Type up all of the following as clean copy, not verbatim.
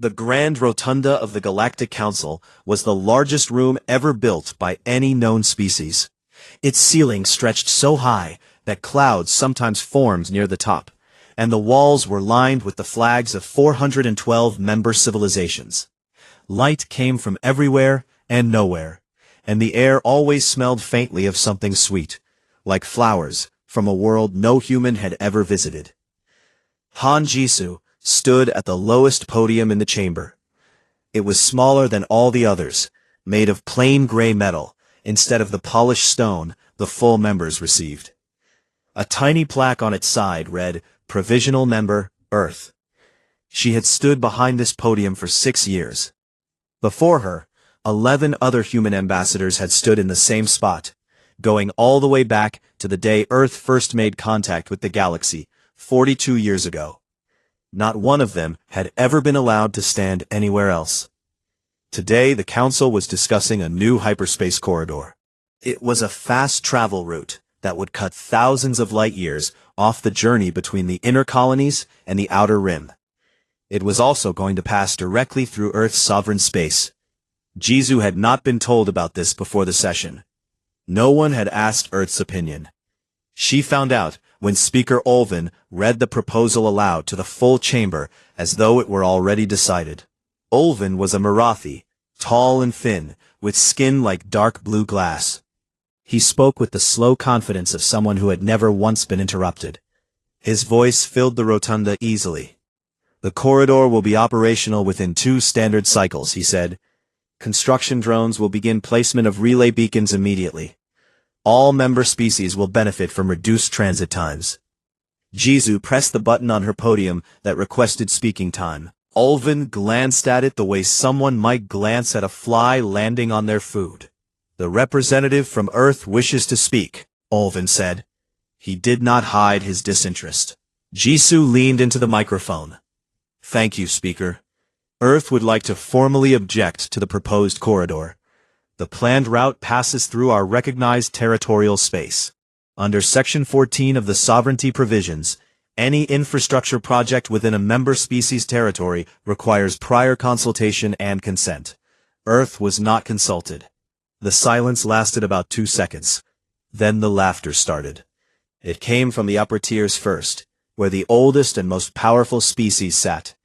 The Grand Rotunda of the Galactic Council was the largest room ever built by any known species. Its ceiling stretched so high that clouds sometimes formed near the top, and the walls were lined with the flags of 412 member civilizations. Light came from everywhere and nowhere, and the air always smelled faintly of something sweet, like flowers from a world no human had ever visited. Han Jisoo stood at the lowest podium in the chamber. It was smaller than all the others, made of plain gray metal, instead of the polished stone the full members received. A tiny plaque on its side read, "Provisional Member, Earth." She had stood behind this podium for 6 years. Before her, 11 other human ambassadors had stood in the same spot, going all the way back to the day Earth first made contact with the galaxy, 42 years ago. Not one of them had ever been allowed to stand anywhere else. Today the Council was discussing a new hyperspace corridor. It was a fast travel route that would cut thousands of light years off the journey between the inner colonies and the outer rim. It was also going to pass directly through Earth's sovereign space. Jisoo had not been told about this before the session. No one had asked Earth's opinion. She found out when Speaker Olvin read the proposal aloud to the full chamber as though it were already decided. Olvin was a Marathi, tall and thin, with skin like dark blue glass. He spoke with the slow confidence of someone who had never once been interrupted. His voice filled the rotunda easily. "The corridor will be operational within 2 standard cycles," he said. "Construction drones will begin placement of relay beacons immediately. All member species will benefit from reduced transit times." Jisoo pressed the button on her podium that requested speaking time. Olvin glanced at it the way someone might glance at a fly landing on their food. "The representative from Earth wishes to speak," Olvin said. He did not hide his disinterest. Jisoo leaned into the microphone. "Thank you, Speaker. Earth would like to formally object to the proposed corridor. The planned route passes through our recognized territorial space. Under Section 14 of the Sovereignty Provisions, any infrastructure project within a member species territory requires prior consultation and consent. Earth was not consulted." The silence lasted about 2 seconds. Then the laughter started. It came from the upper tiers first, where the oldest and most powerful species sat.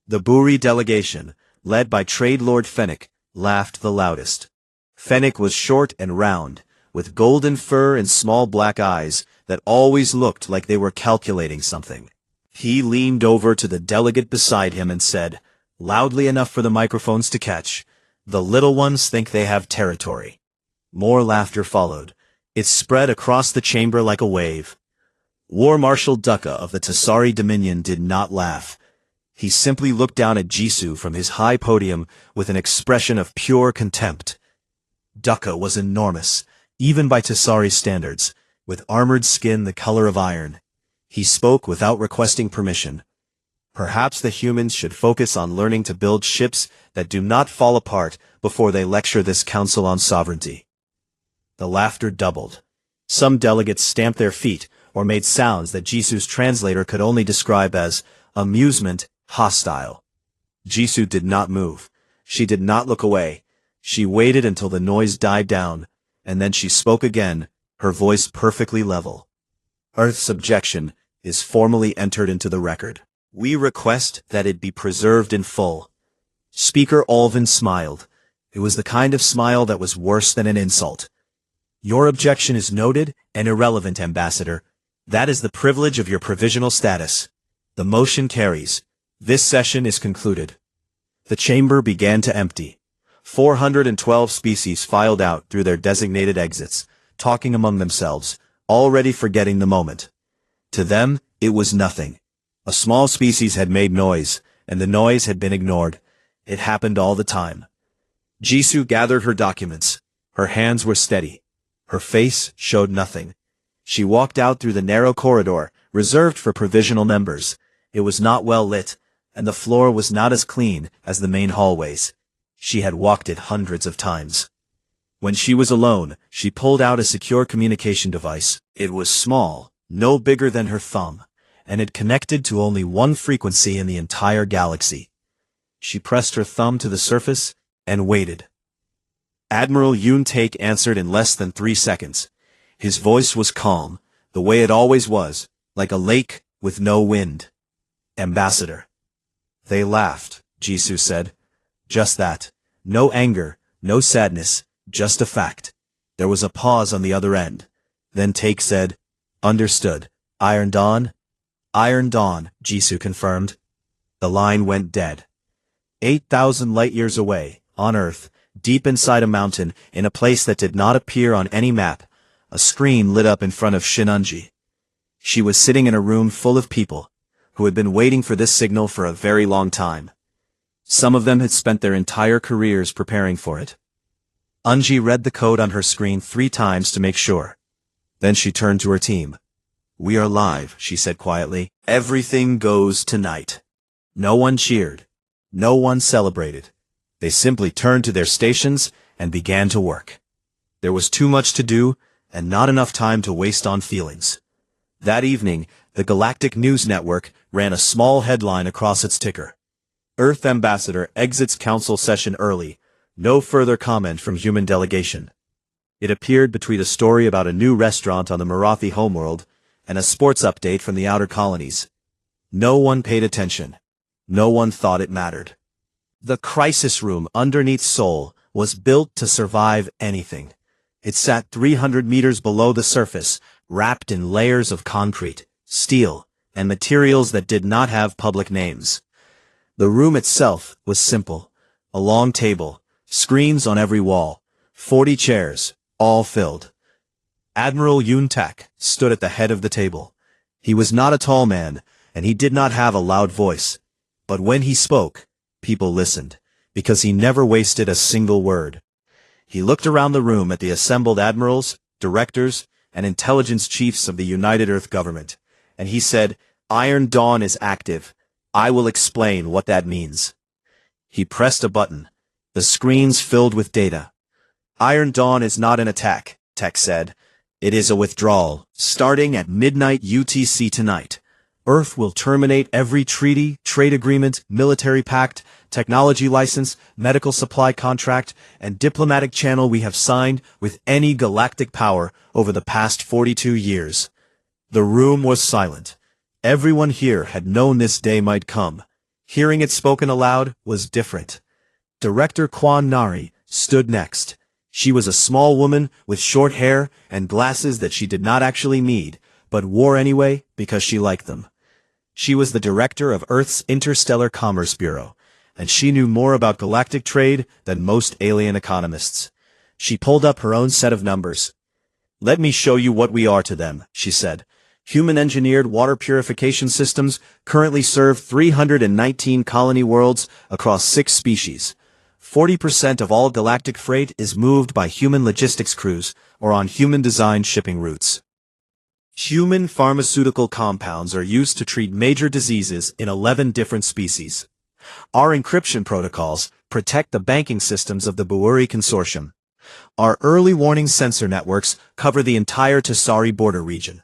The Buri delegation, led by Trade Lord Fennec, laughed the loudest. Fennec was short and round, with golden fur and small black eyes that always looked like they were calculating something. He leaned over to the delegate beside him and said, loudly enough for the microphones to catch, "The little ones think they have territory." More laughter followed. It spread across the chamber like a wave. War Marshal Dukkha of the Tassari Dominion did not laugh. He simply looked down at Jisoo from his high podium with an expression of pure contempt. Dukkha was enormous, even by Tassari standards, with armored skin the color of iron. He spoke without requesting permission. Perhaps the humans should focus on learning to build ships that do not fall apart before they lecture this council on sovereignty. The laughter doubled. Some delegates stamped their feet or made sounds that Jisoo's translator could only describe as amusement, hostile. Jisoo did not move. She did not look away. She waited until the noise died down, and then she spoke again, her voice perfectly level. "Earth's objection is formally entered into the record. We request that it be preserved in full." Speaker Olvin smiled. It was the kind of smile that was worse than an insult. "Your objection is noted and irrelevant, Ambassador. That is the privilege of your provisional status. The motion carries. This session is concluded." The chamber began to empty. 412 species filed out through their designated exits, talking among themselves, already forgetting the moment. To them, it was nothing. A small species had made noise, and the noise had been ignored. It happened all the time. Jisoo gathered her documents. Her hands were steady. Her face showed nothing. She walked out through the narrow corridor, reserved for provisional members. It was not well lit, and the floor was not as clean as the main hallways. She had walked it hundreds of times. When she was alone, she pulled out a secure communication device. It was small, no bigger than her thumb, and it connected to only one frequency in the entire galaxy. She pressed her thumb to the surface and waited. Admiral Yoon Taek answered in less than 3 seconds. His voice was calm, the way it always was, like a lake with no wind. Ambassador. They laughed, Jisoo said. Just that. No anger, no sadness, just a fact. There was a pause on the other end. Then Taek said, Understood. Iron Dawn? Iron Dawn, Jisoo confirmed. The line went dead. 8,000 light-years away, on Earth, deep inside a mountain, in a place that did not appear on any map, a screen lit up in front of Shinunji. She was sitting in a room full of people, who had been waiting for this signal for a very long time. Some of them had spent their entire careers preparing for it. Unji read the code on her screen 3 times to make sure. Then she turned to her team. We are live, she said quietly. Everything goes tonight. No one cheered. No one celebrated. They simply turned to their stations and began to work. There was too much to do, and not enough time to waste on feelings. That evening, the Galactic News Network ran a small headline across its ticker. Earth Ambassador exits Council session early. No further comment from human delegation. It appeared between a story about a new restaurant on the Marathi homeworld and a sports update from the outer colonies. No one paid attention. No one thought it mattered. The crisis room underneath Seoul was built to survive anything. It sat 300 meters below the surface, wrapped in layers of concrete, steel, and materials that did not have public names. The room itself was simple. A long table, screens on every wall, 40 chairs, all filled. Admiral Yoon Taek stood at the head of the table. He was not a tall man, and he did not have a loud voice. But when he spoke, people listened, because he never wasted a single word. He looked around the room at the assembled admirals, directors, and intelligence chiefs of the United Earth government, and he said, Iron Dawn is active. I will explain what that means. He pressed a button. The screens filled with data. Iron Dawn is not an attack, Taek said. It is a withdrawal, starting at midnight UTC tonight. Earth will terminate every treaty, trade agreement, military pact, technology license, medical supply contract, and diplomatic channel we have signed with any galactic power over the past 42 years. The room was silent. Everyone here had known this day might come. Hearing it spoken aloud was different. Director Kwan Nari stood next. She was a small woman with short hair and glasses that she did not actually need, but wore anyway because she liked them. She was the director of Earth's Interstellar Commerce Bureau, and she knew more about galactic trade than most alien economists. She pulled up her own set of numbers. Let me show you what we are to them, she said. Human-engineered water purification systems currently serve 319 colony worlds across 6 species. 40% of all galactic freight is moved by human logistics crews or on human-designed shipping routes. Human pharmaceutical compounds are used to treat major diseases in 11 different species. Our encryption protocols protect the banking systems of the Buuri Consortium. Our early warning sensor networks cover the entire Tasari border region.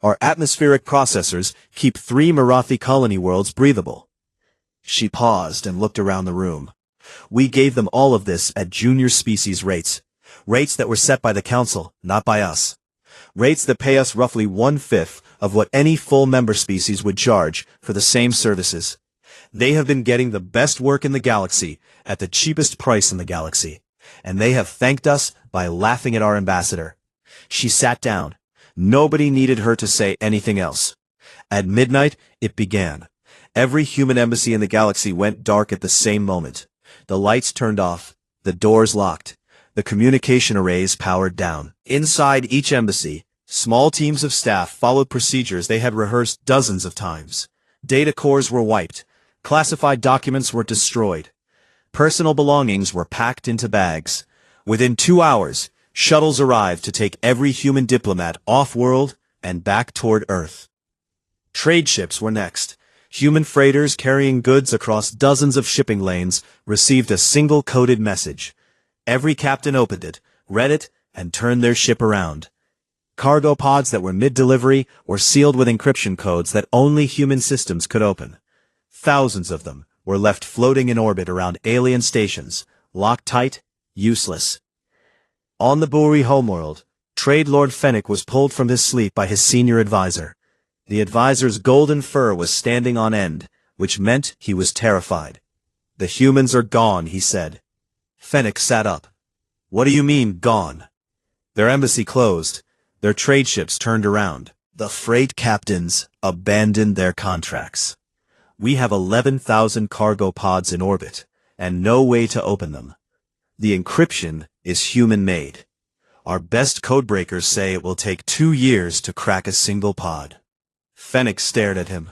Our atmospheric processors keep 3 Marathi colony worlds breathable. She paused and looked around the room. We gave them all of this at junior species rates. Rates that were set by the Council, not by us. Rates that pay us roughly 1/5 of what any full member species would charge for the same services. They have been getting the best work in the galaxy at the cheapest price in the galaxy, and they have thanked us by laughing at our ambassador. She sat down. Nobody needed her to say anything else. At midnight, it began. Every human embassy in the galaxy went dark at the same moment. The lights turned off, the doors locked, the communication arrays powered down. Inside each embassy, small teams of staff followed procedures they had rehearsed dozens of times. Data cores were wiped. Classified documents were destroyed. Personal belongings were packed into bags. Within 2 hours, shuttles arrived to take every human diplomat off-world and back toward Earth. Trade ships were next. Human freighters carrying goods across dozens of shipping lanes received a single coded message. Every captain opened it, read it, and turned their ship around. Cargo pods that were mid-delivery were sealed with encryption codes that only human systems could open. Thousands of them, were left floating in orbit around alien stations, locked tight, useless. On the Buri homeworld, Trade Lord Fennec was pulled from his sleep by his senior advisor. The advisor's golden fur was standing on end, which meant he was terrified. "The humans are gone," he said. Fennec sat up. "What do you mean, gone?" "Their embassy closed. Their trade ships turned around. The freight captains abandoned their contracts. We have 11,000 cargo pods in orbit, and no way to open them. The encryption is human-made. Our best codebreakers say it will take 2 years to crack a single pod." Fennec stared at him.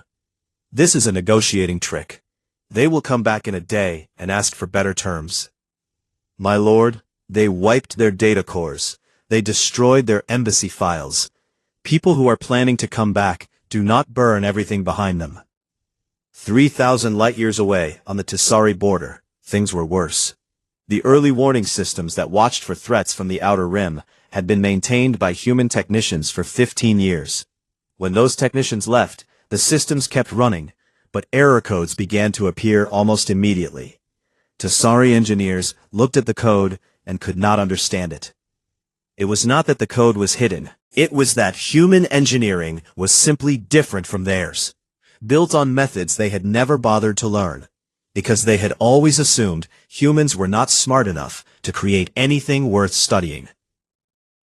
"This is a negotiating trick. They will come back in a day and ask for better terms." "My lord, they wiped their data cores. They destroyed their embassy files. People who are planning to come back do not burn everything behind them." 3,000 light-years away, on the Tisari border, things were worse. The early warning systems that watched for threats from the Outer Rim had been maintained by human technicians for 15 years. When those technicians left, the systems kept running, but error codes began to appear almost immediately. Tisari engineers looked at the code and could not understand it. It was not that the code was hidden. It was that human engineering was simply different from theirs, built on methods they had never bothered to learn, because they had always assumed humans were not smart enough to create anything worth studying.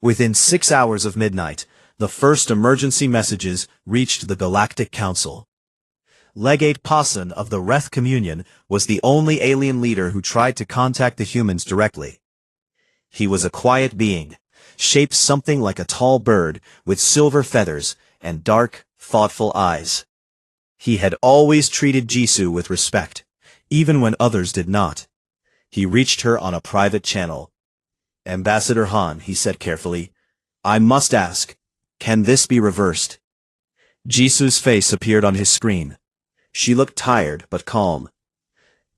Within 6 hours of midnight, the first emergency messages reached the Galactic Council. Legate Passan of the Reth Communion was the only alien leader who tried to contact the humans directly. He was a quiet being, shaped something like a tall bird with silver feathers and dark, thoughtful eyes. He had always treated Jisoo with respect, even when others did not. He reached her on a private channel. "Ambassador Han," he said carefully, "I must ask, can this be reversed?" Jisoo's face appeared on his screen. She looked tired but calm.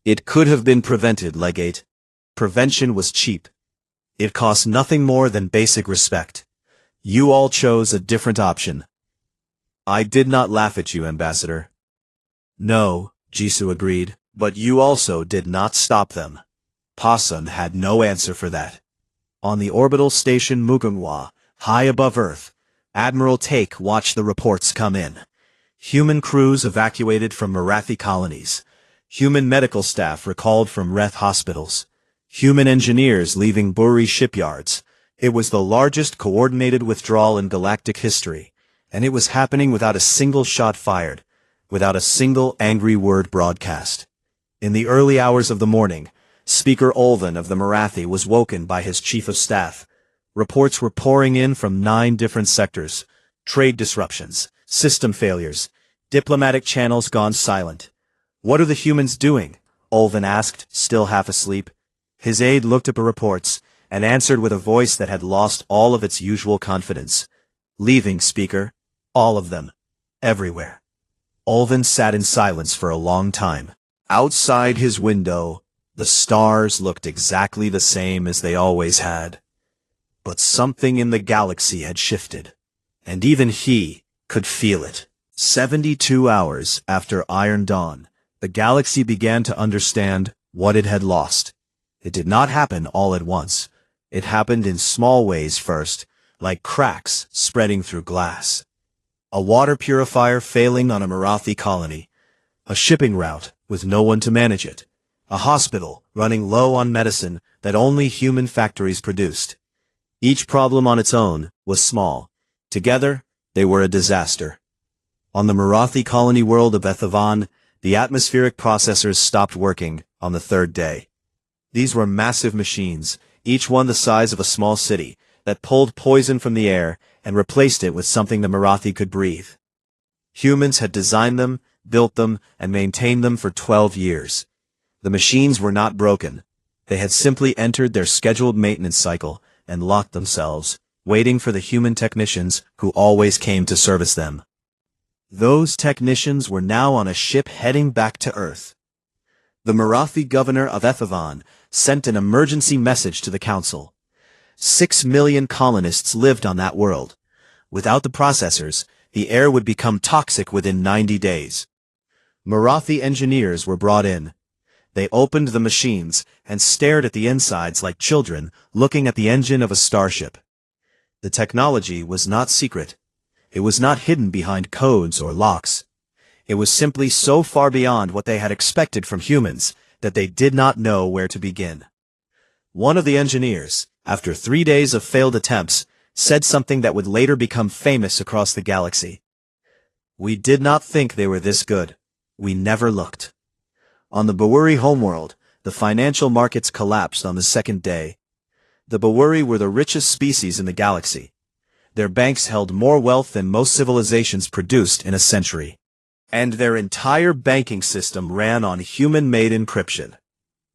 "It could have been prevented, Legate. Prevention was cheap. It cost nothing more than basic respect. You all chose a different option." "I did not laugh at you, Ambassador." "No," Jisoo agreed, "but you also did not stop them." Passan had no answer for that. On the orbital station Mugunghwa, high above Earth, Admiral Take watched the reports come in. Human crews evacuated from Marathi colonies. Human medical staff recalled from Reth hospitals. Human engineers leaving Buri shipyards. It was the largest coordinated withdrawal in galactic history, and it was happening without a single shot fired, without a single angry word broadcast. In the early hours of the morning, Speaker Olvin of the Marathi was woken by his chief of staff. Reports were pouring in from 9 different sectors: trade disruptions, system failures, diplomatic channels gone silent. "What are the humans doing?" Olvin asked, still half asleep. His aide looked at the reports and answered with a voice that had lost all of its usual confidence. "Leaving, Speaker. All of them. Everywhere." Olvin sat in silence for a long time. Outside his window, the stars looked exactly the same as they always had. But something in the galaxy had shifted, and even he could feel it. 72 hours after Iron Dawn, the galaxy began to understand what it had lost. It did not happen all at once. It happened in small ways first, like cracks spreading through glass. A water purifier failing on a Marathi colony. A shipping route with no one to manage it. A hospital running low on medicine that only human factories produced. Each problem on its own was small. Together, they were a disaster. On the Marathi colony world of Ethavan, the atmospheric processors stopped working on the 3rd day. These were massive machines, each one the size of a small city, that pulled poison from the air and replaced it with something the Marathi could breathe. Humans had designed them, built them, and maintained them for 12 years. The machines were not broken. They had simply entered their scheduled maintenance cycle and locked themselves, waiting for the human technicians who always came to service them. Those technicians were now on a ship heading back to Earth. The Marathi governor of Ethavan sent an emergency message to the council. 6 million colonists lived on that world. Without the processors, the air would become toxic within 90 days. Marathi engineers were brought in, They opened the machines and stared at the insides like children looking at the engine of a starship. The technology was not secret. It was not hidden behind codes or locks. It was simply so far beyond what they had expected from humans that they did not know where to begin. One of the engineers, after 3 days of failed attempts, said something that would later become famous across the galaxy. "We did not think they were this good. We never looked." On the Bawuri homeworld, the financial markets collapsed on the second day. The Bawuri were the richest species in the galaxy. Their banks held more wealth than most civilizations produced in a century. And their entire banking system ran on human-made encryption.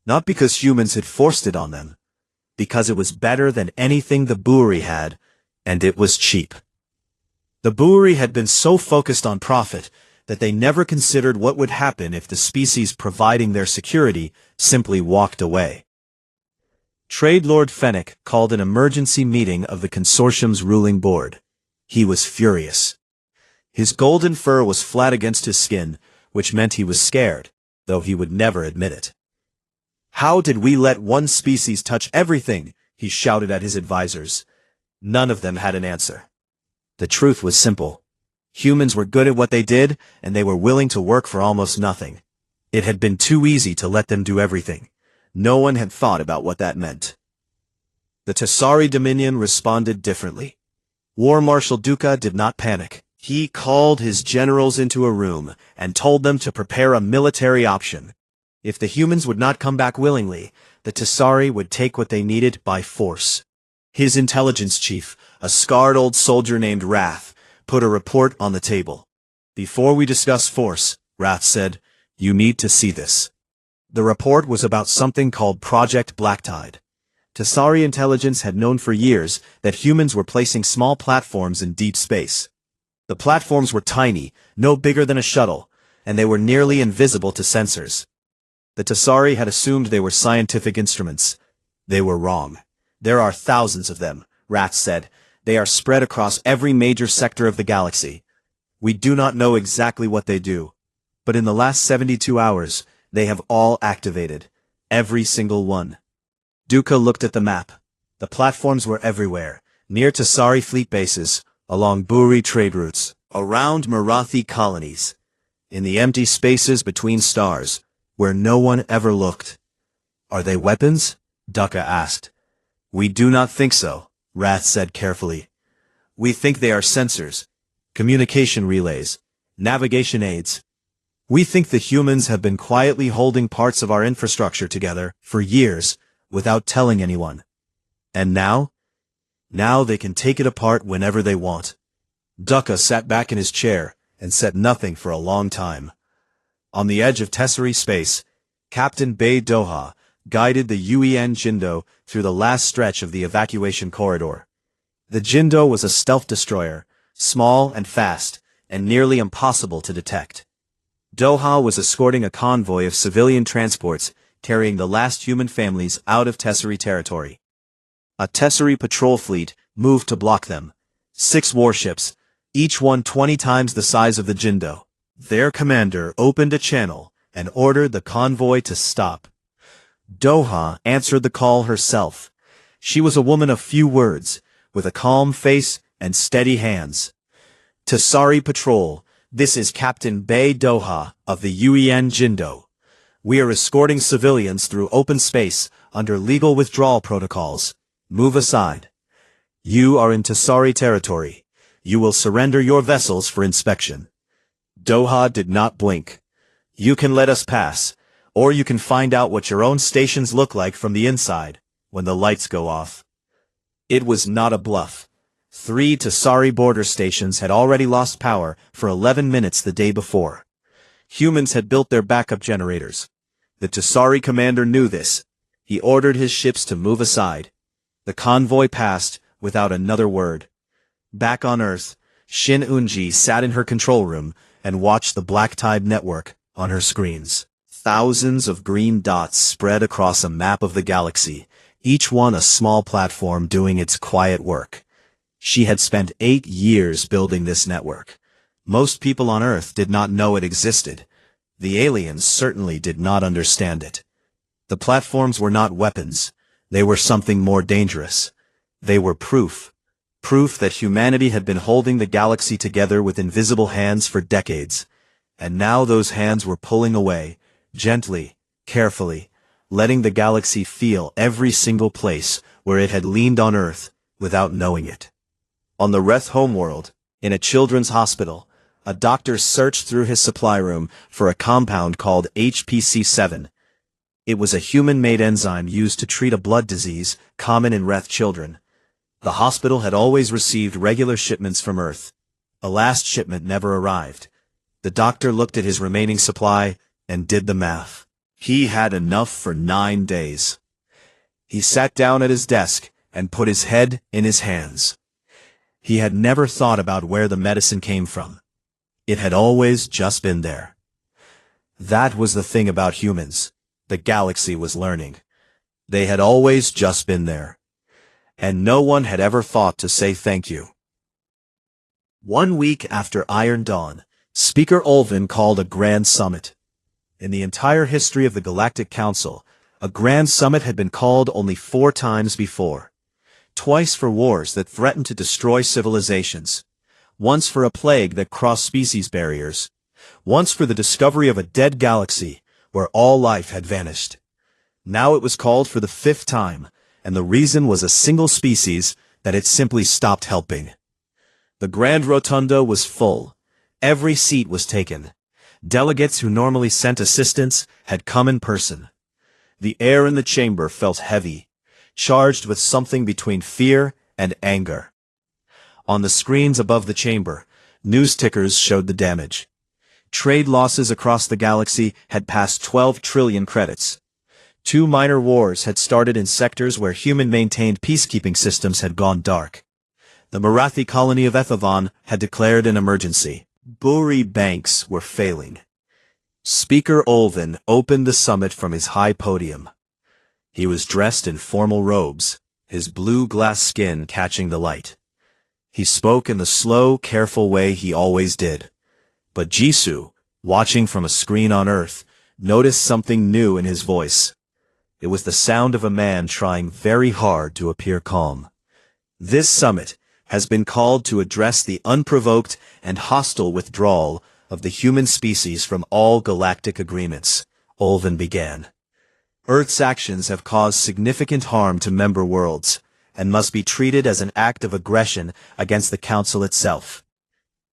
Not because humans had forced it on them, because it was better than anything the Bawuri had, and it was cheap. The Bawuri had been so focused on profit that they never considered what would happen if the species providing their security simply walked away. Trade Lord Fennec called an emergency meeting of the consortium's ruling board. He was furious. His golden fur was flat against his skin, which meant he was scared, though he would never admit it. "How did we let one species touch everything?" he shouted at his advisors. None of them had an answer. The truth was simple. Humans were good at what they did, and they were willing to work for almost nothing. It had been too easy to let them do everything. No one had thought about what that meant. The Tessari Dominion responded differently. War Marshal Duca did not panic. He called his generals into a room and told them to prepare a military option. If the humans would not come back willingly, the Tessari would take what they needed by force. His intelligence chief, a scarred old soldier named Wrath, put a report on the table. "Before we discuss force," Wrath said, "you need to see this." The report was about something called Project Blacktide. Tessari intelligence had known for years that humans were placing small platforms in deep space. The platforms were tiny, no bigger than a shuttle, and they were nearly invisible to sensors. The Tessari had assumed they were scientific instruments. They were wrong. "There are thousands of them," Wrath said. "They are spread across every major sector of the galaxy. We do not know exactly what they do, but in the last 72 hours, they have all activated. Every single one." Duca looked at the map. The platforms were everywhere, near Tessari fleet bases, along Buri trade routes, around Marathi colonies, in the empty spaces between stars, where no one ever looked. "Are they weapons?" Duca asked. "We do not think so," Wrath said carefully. "We think they are sensors, communication relays, navigation aids. We think the humans have been quietly holding parts of our infrastructure together for years without telling anyone. And now they can take it apart whenever they want." Duca sat back in his chair and said nothing for a long time. On the edge of Tessari space, Captain Bay Doha guided the Yuen Jindo through the last stretch of the evacuation corridor. The Jindo was a stealth destroyer, small and fast, and nearly impossible to detect. Doha was escorting a convoy of civilian transports carrying the last human families out of Tessari territory. A Tessari patrol fleet moved to block them. 6 warships, each one 20 times the size of the Jindo. Their commander opened a channel and ordered the convoy to stop. Doha answered the call herself. She was a woman of few words, with a calm face and steady hands. "Tessari Patrol, this is Captain Bay Doha of the Yuen Jindo. We are escorting civilians through open space under legal withdrawal protocols. Move aside. You are in Tessari territory. You will surrender your vessels for inspection." Doha did not blink. "You can let us pass, or you can find out what your own stations look like from the inside, when the lights go off." It was not a bluff. 3 Tessari border stations had already lost power for 11 minutes the day before. Humans had built their backup generators. The Tessari commander knew this. He ordered his ships to move aside. The convoy passed without another word. Back on Earth, Shin Unji sat in her control room and watched the Black Tide network on her screens. Thousands of green dots spread across a map of the galaxy, each one a small platform doing its quiet work. She had spent 8 years building this network. Most people on Earth did not know it existed. The aliens certainly did not understand it. The platforms were not weapons. They were something more dangerous. They were proof. Proof that humanity had been holding the galaxy together with invisible hands for decades. And now those hands were pulling away, gently, carefully, letting the galaxy feel every single place where it had leaned on Earth without knowing it. On the Reth homeworld, in a children's hospital, a doctor searched through his supply room for a compound called HPC7. It was a human-made enzyme used to treat a blood disease common in Reth children. The hospital had always received regular shipments from Earth. A last shipment never arrived. The doctor looked at his remaining supply and did the math. He had enough for 9 days. He sat down at his desk and put his head in his hands. He had never thought about where the medicine came from. It had always just been there. That was the thing about humans. The galaxy was learning. They had always just been there. And no one had ever thought to say thank you. 1 week after Iron Dawn, Speaker Ulvin called a grand summit. In the entire history of the Galactic Council, a grand summit had been called only 4 times before. Twice for wars that threatened to destroy civilizations. Once for a plague that crossed species barriers. Once for the discovery of a dead galaxy where all life had vanished. Now it was called for the 5th time, and the reason was a single species that had simply stopped helping. The Grand Rotunda was full. Every seat was taken. Delegates who normally sent assistance had come in person. The air in the chamber felt heavy, charged with something between fear and anger. On the screens above the chamber, news tickers showed the damage. Trade losses across the galaxy had passed 12 trillion credits. 2 minor wars had started in sectors where human-maintained peacekeeping systems had gone dark. The Marathi colony of Ethavon had declared an emergency. Buri banks were failing. Speaker Ulvin opened the summit from his high podium. He was dressed in formal robes, his blue glass skin catching the light. He spoke in the slow, careful way he always did. But Jisoo, watching from a screen on Earth, noticed something new in his voice. It was the sound of a man trying very hard to appear calm. This summit has been called to address the unprovoked and hostile withdrawal of the human species from all galactic agreements, Ulvin began. Earth's actions have caused significant harm to member worlds, and must be treated as an act of aggression against the Council itself.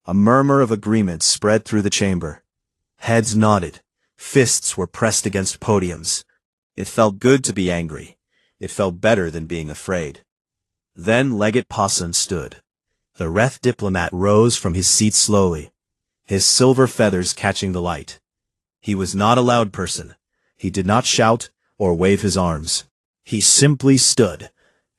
A murmur of agreement spread through the chamber. Heads nodded. Fists were pressed against podiums. It felt good to be angry. It felt better than being afraid. Then Legate Posson stood. The Reth diplomat rose from his seat slowly, his silver feathers catching the light. He was not a loud person. He did not shout or wave his arms. He simply stood,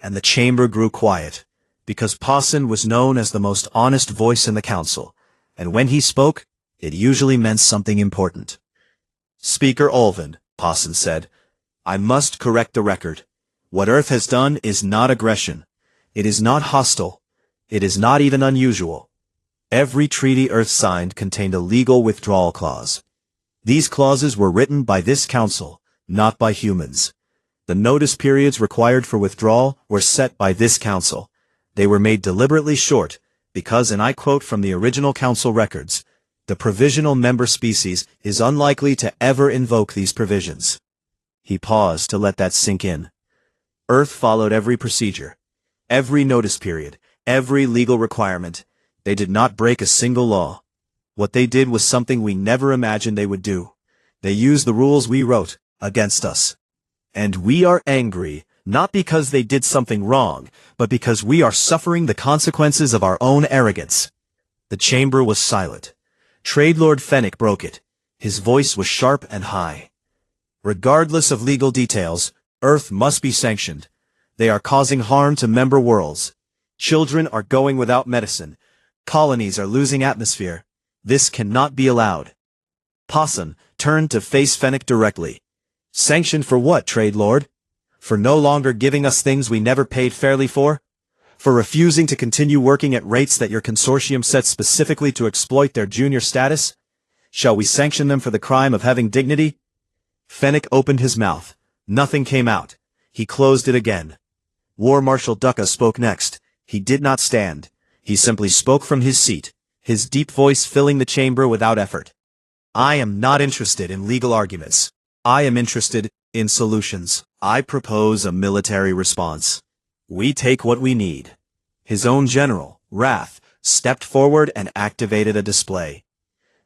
and the chamber grew quiet, because Posson was known as the most honest voice in the council, and when he spoke, it usually meant something important. Speaker Ulvin, Posson said, I must correct the record. What Earth has done is not aggression. It is not hostile. It is not even unusual. Every treaty Earth signed contained a legal withdrawal clause. These clauses were written by this council, not by humans. The notice periods required for withdrawal were set by this council. They were made deliberately short, because, and I quote from the original council records, the provisional member species is unlikely to ever invoke these provisions. He paused to let that sink in. Earth followed every procedure, every notice period, every legal requirement. They did not break a single law. What they did was something we never imagined they would do. They used the rules we wrote against us. And we are angry, not because they did something wrong, but because we are suffering the consequences of our own arrogance. The chamber was silent. Trade Lord Fennec broke it. His voice was sharp and high. Regardless of legal details, Earth must be sanctioned. They are causing harm to member worlds. Children are going without medicine. Colonies are losing atmosphere. This cannot be allowed. Posson turned to face Fennec directly. Sanctioned for what, Trade Lord? For no longer giving us things we never paid fairly for? For refusing to continue working at rates that your consortium set specifically to exploit their junior status? Shall we sanction them for the crime of having dignity? Fennec opened his mouth, Nothing came out. He closed it again. War Marshal Ducka spoke next. He did not stand. He simply spoke from his seat, his deep voice filling the chamber without effort. I am not interested in legal arguments. I am interested in solutions. I propose a military response. We take what we need. His own general, Wrath, stepped forward and activated a display.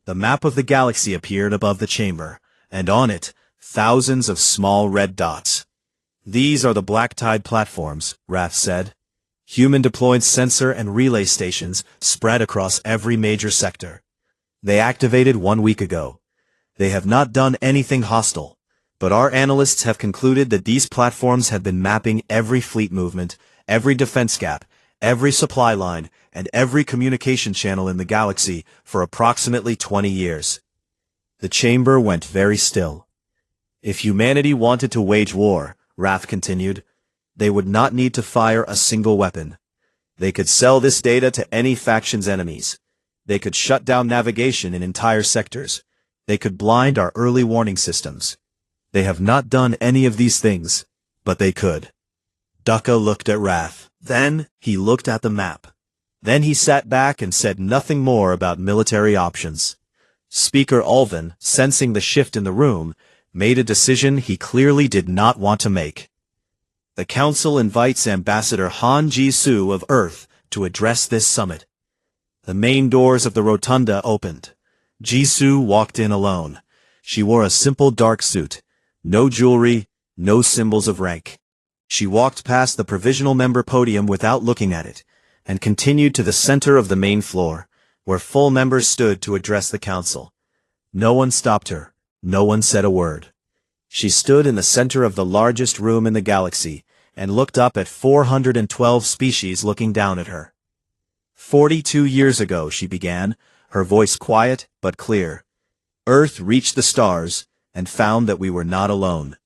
The map of the galaxy appeared above the chamber, and on it, thousands of small red dots. These are the Black Tide platforms, Wrath said. Human-deployed sensor and relay stations spread across every major sector. They activated 1 week ago. They have not done anything hostile, but our analysts have concluded that these platforms have been mapping every fleet movement, every defense gap, every supply line, and every communication channel in the galaxy for approximately 20 years. The chamber went very still. If humanity wanted to wage war, Wrath continued, they would not need to fire a single weapon. They could sell this data to any faction's enemies. They could shut down navigation in entire sectors. They could blind our early warning systems. They have not done any of these things, but they could. Ducka looked at Wrath. Then he looked at the map. Then he sat back and said nothing more about military options. Speaker Alvin, sensing the shift in the room, made a decision he clearly did not want to make. The Council invites Ambassador Han Ji-soo of Earth to address this summit. The main doors of the rotunda opened. Ji-soo walked in alone. She wore a simple dark suit. No jewelry, no symbols of rank. She walked past the provisional member podium without looking at it, and continued to the center of the main floor, where full members stood to address the council. No one stopped her. No one said a word. She stood in the center of the largest room in the galaxy, and looked up at 412 species looking down at her. 42 years ago, she began, her voice quiet but clear. Earth reached the stars, and found that we were not alone.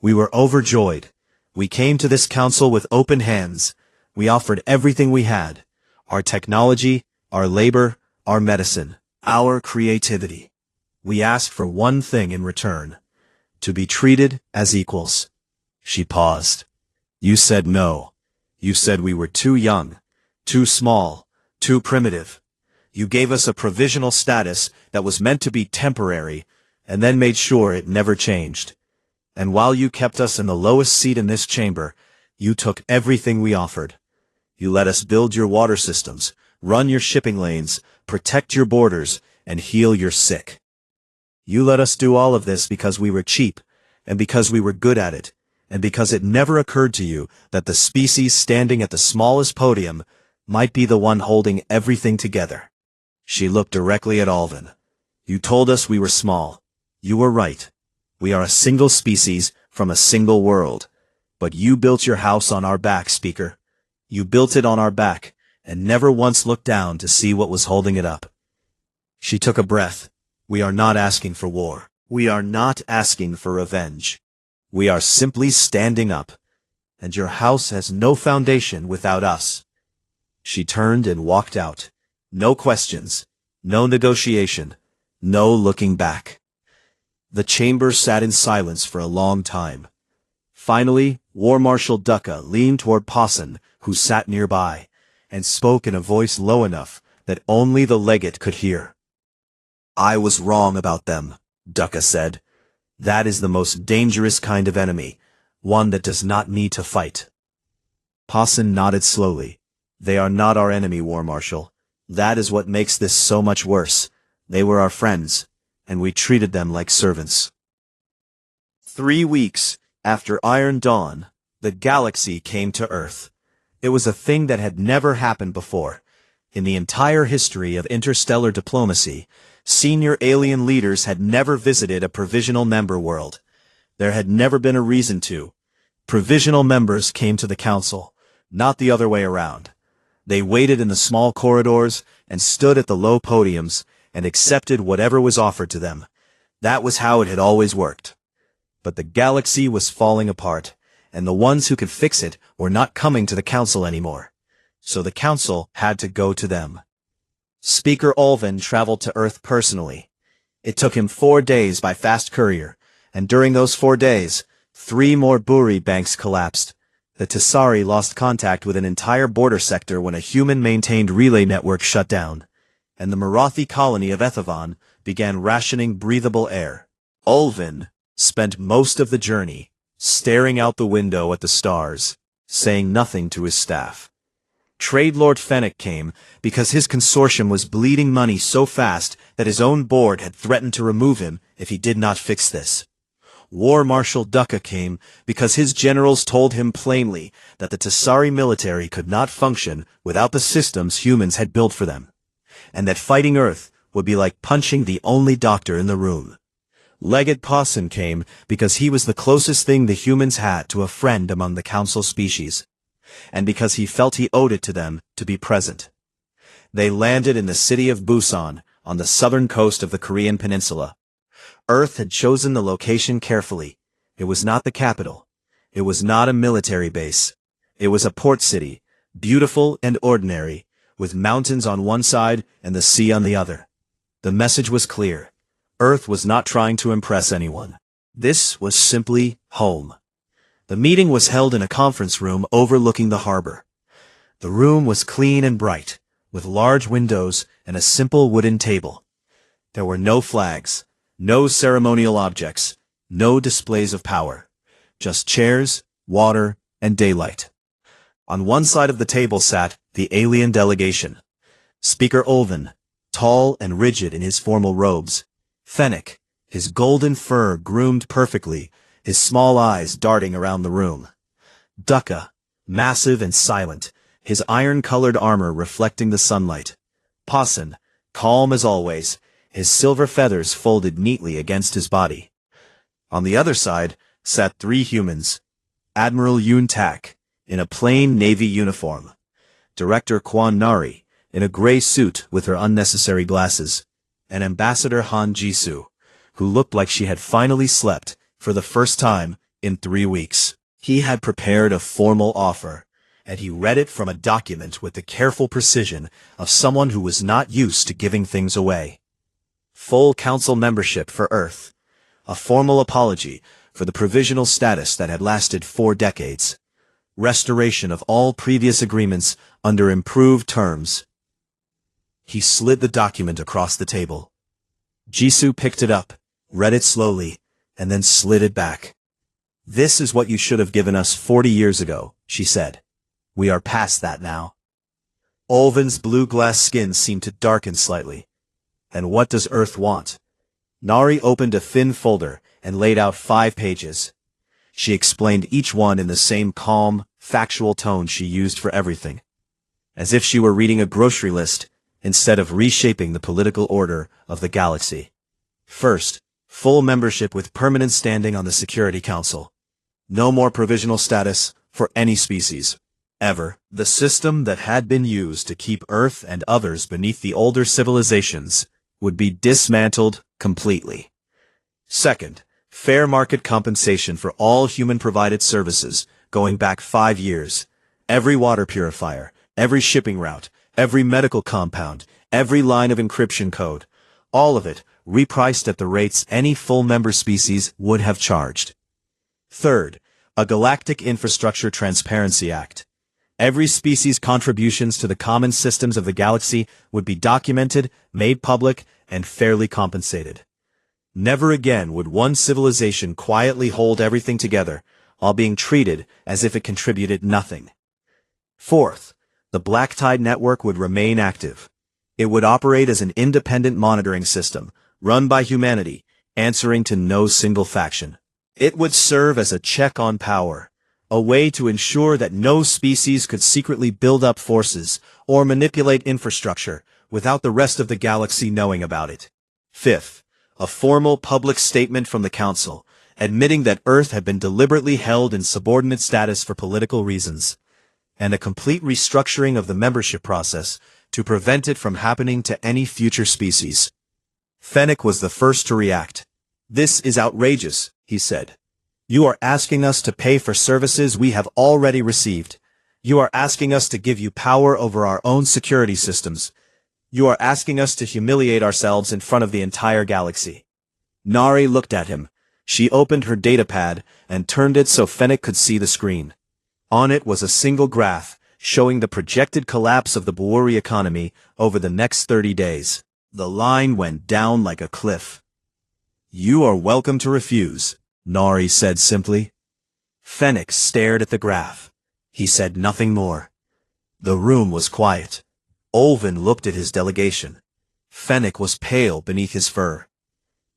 We were overjoyed. We came to this council with open hands. We offered everything we had. Our technology, our labor, our medicine, our creativity. We asked for one thing in return. To be treated as equals. She paused. You said no. You said we were too young, too small, too primitive. You gave us a provisional status that was meant to be temporary, and then made sure it never changed. And while you kept us in the lowest seat in this chamber, you took everything we offered. You let us build your water systems, run your shipping lanes, protect your borders, and heal your sick. You let us do all of this because we were cheap, and because we were good at it, and because it never occurred to you that the species standing at the smallest podium might be the one holding everything together. She looked directly at Alvin. You told us we were small. You were right. We are a single species from a single world. But you built your house on our back, Speaker. You built it on our back, and never once looked down to see what was holding it up. She took a breath. We are not asking for war. We are not asking for revenge. We are simply standing up. And your house has no foundation without us. She turned and walked out. No questions. No negotiation. No looking back. The chamber sat in silence for a long time. Finally, War Marshal Ducka leaned toward Posson, who sat nearby, and spoke in a voice low enough that only the legate could hear. I was wrong about them, Ducka said. That is the most dangerous kind of enemy, one that does not need to fight. Posson nodded slowly. They are not our enemy, War Marshal. That is what makes this so much worse. They were our friends, and we treated them like servants. 3 weeks after Iron Dawn, the galaxy came to Earth. It was a thing that had never happened before. In the entire history of interstellar diplomacy, senior alien leaders had never visited a provisional member world. There had never been a reason to. Provisional members came to the council, not the other way around. They waited in the small corridors and stood at the low podiums and accepted whatever was offered to them. That was how it had always worked. But the galaxy was falling apart, and the ones who could fix it were not coming to the council anymore. So the council had to go to them. Speaker Alvin traveled to Earth personally. It took him 4 days by fast courier, and during those 4 days, 3 more Buri banks collapsed. The Tasari lost contact with an entire border sector when a human-maintained relay network shut down, and the Marathi colony of Ethavan began rationing breathable air. Ulvin spent most of the journey staring out the window at the stars, saying nothing to his staff. Trade Lord Fennec came because his consortium was bleeding money so fast that his own board had threatened to remove him if he did not fix this. War Marshal Dukkha came because his generals told him plainly that the Tasari military could not function without the systems humans had built for them, and that fighting Earth would be like punching the only doctor in the room. Legate Pawson came because he was the closest thing the humans had to a friend among the council species, and because he felt he owed it to them to be present. They landed in the city of Busan, on the southern coast of the Korean peninsula. Earth had chosen the location carefully. It was not the capital. It was not a military base. It was a port city, beautiful and ordinary, with mountains on one side and the sea on the other. The message was clear. Earth was not trying to impress anyone. This was simply home. The meeting was held in a conference room overlooking the harbor. The room was clean and bright, with large windows and a simple wooden table. There were no flags, no ceremonial objects, no displays of power. Just chairs, water, and daylight. On one side of the table sat the alien delegation. Speaker Ulvin, tall and rigid in his formal robes. Fennec, his golden fur groomed perfectly, his small eyes darting around the room. Dukkha, massive and silent, his iron-colored armor reflecting the sunlight. Pawson, calm as always, his silver feathers folded neatly against his body. On the other side sat 3 humans. Admiral Yoon Tak, in a plain Navy uniform. Director Kwan Nari, in a gray suit with her unnecessary glasses. And Ambassador Han Jisoo, who looked like she had finally slept for the first time in 3 weeks. He had prepared a formal offer, and he read it from a document with the careful precision of someone who was not used to giving things away. Full council membership for Earth. A formal apology for the provisional status that had lasted 4 decades. Restoration of all previous agreements under improved terms. He slid the document across the table. Jisoo picked it up, read it slowly, and then slid it back. "This is what you should have given us 40 years ago," she said. "We are past that now." Ulvin's blue glass skin seemed to darken slightly. "And what does Earth want?" Nari opened a thin folder and laid out 5 pages. She explained each one in the same calm, factual tone she used for everything, as if she were reading a grocery list instead of reshaping the political order of the galaxy. First, full membership with permanent standing on the Security Council. No more provisional status for any species. Ever. The system that had been used to keep Earth and others beneath the older civilizations would be dismantled completely. Second, fair market compensation for all human-provided services, going back 5 years. Every water purifier, every shipping route, every medical compound, every line of encryption code, all of it repriced at the rates any full member species would have charged. Third, a Galactic Infrastructure Transparency Act. Every species' contributions to the common systems of the galaxy would be documented, made public, and fairly compensated. Never again would one civilization quietly hold everything together, while being treated as if it contributed nothing. Fourth, the Black Tide Network would remain active. It would operate as an independent monitoring system, run by humanity, answering to no single faction. It would serve as a check on power, a way to ensure that no species could secretly build up forces or manipulate infrastructure without the rest of the galaxy knowing about it. Fifth, a formal public statement from the Council, admitting that Earth had been deliberately held in subordinate status for political reasons, and a complete restructuring of the membership process to prevent it from happening to any future species. Fennec was the first to react. "This is outrageous," he said. "You are asking us to pay for services we have already received. You are asking us to give you power over our own security systems. You are asking us to humiliate ourselves in front of the entire galaxy." Nari looked at him, She opened her datapad and turned it so Fennec could see the screen. On it was a single graph, showing the projected collapse of the Bwuri economy over the next 30 days. The line went down like a cliff. "You are welcome to refuse," Nari said simply. Fennec stared at the graph. He said nothing more. The room was quiet. Olvin looked at his delegation. Fennec was pale beneath his fur.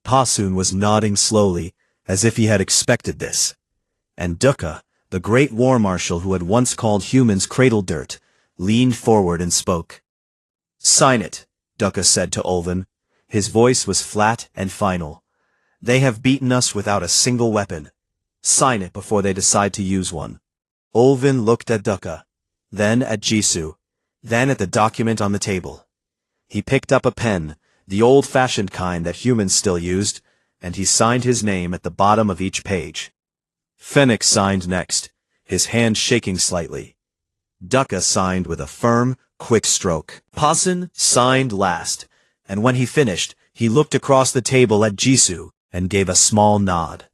Pasun was nodding slowly, as if he had expected this. And Dukkha, the great war marshal who had once called humans cradle dirt, leaned forward and spoke. "Sign it," Dukkha said to Olvin. His voice was flat and final. "They have beaten us without a single weapon. Sign it before they decide to use one." Olvin looked at Dukkha, then at Jisoo, then at the document on the table. He picked up a pen, the old-fashioned kind that humans still used, and he signed his name at the bottom of each page. Fennec signed next, his hand shaking slightly. Dukkha signed with a firm, quick stroke. Pasun signed last, and when he finished, he looked across the table at Jisoo and gave a small nod.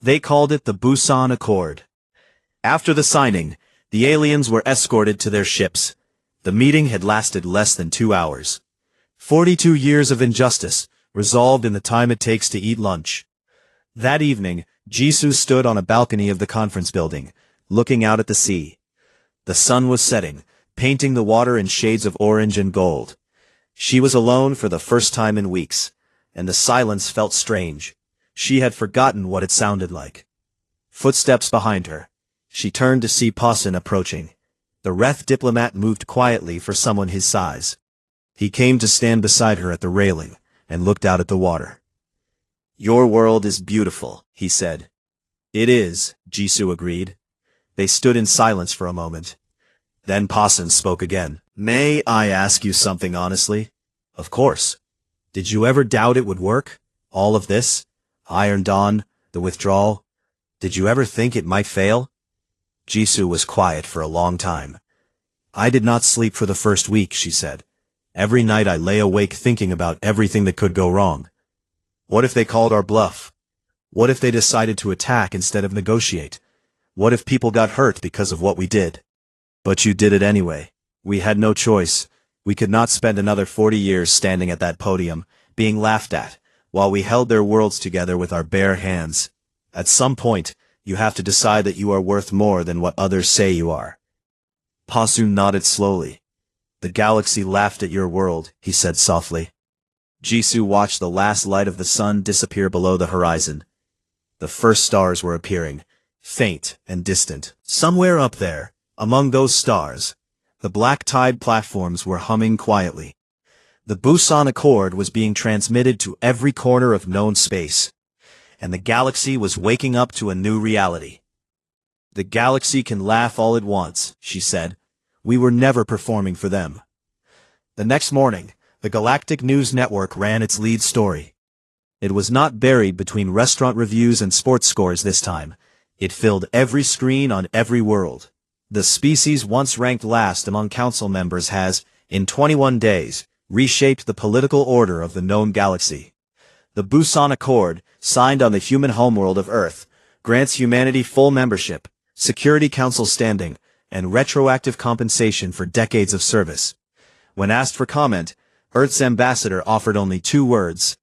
They called it the Busan Accord. After the signing, the aliens were escorted to their ships. The meeting had lasted less than 2 hours. 42 years of injustice, resolved in the time it takes to eat lunch. That evening, Jisoo stood on a balcony of the conference building, looking out at the sea. The sun was setting, painting the water in shades of orange and gold. She was alone for the first time in weeks, and the silence felt strange. She had forgotten what it sounded like. Footsteps behind her. She turned to see Pasun approaching. The Reth diplomat moved quietly for someone his size. He came to stand beside her at the railing, and looked out at the water. "Your world is beautiful," he said. "It is," Jisoo agreed. They stood in silence for a moment. Then Pasun spoke again. "May I ask you something honestly?" "Of course. Did you ever doubt it would work? All of this? Iron Dawn, the withdrawal? Did you ever think it might fail?" Jisoo was quiet for a long time. "I did not sleep for the first week," she said. "Every night I lay awake thinking about everything that could go wrong. What if they called our bluff? What if they decided to attack instead of negotiate? What if people got hurt because of what we did? But you did it anyway. We had no choice. We could not spend another 40 years standing at that podium, being laughed at, while we held their worlds together with our bare hands. At some point, you have to decide that you are worth more than what others say you are." Pasun nodded slowly. "The galaxy laughed at your world," he said softly. Jisoo watched the last light of the sun disappear below the horizon. The first stars were appearing, faint and distant. Somewhere up there, among those stars, the black tide platforms were humming quietly. The Busan Accord was being transmitted to every corner of known space, and the galaxy was waking up to a new reality. "The galaxy can laugh all it wants," she said. "We were never performing for them." The next morning, the Galactic News Network ran its lead story. It was not buried between restaurant reviews and sports scores this time. It filled every screen on every world. The species once ranked last among council members has, in 21 days, reshaped the political order of the known galaxy. The Busan Accord, signed on the human homeworld of Earth, grants humanity full membership, Security Council standing, and retroactive compensation for decades of service. When asked for comment, Earth's ambassador offered only 2 words: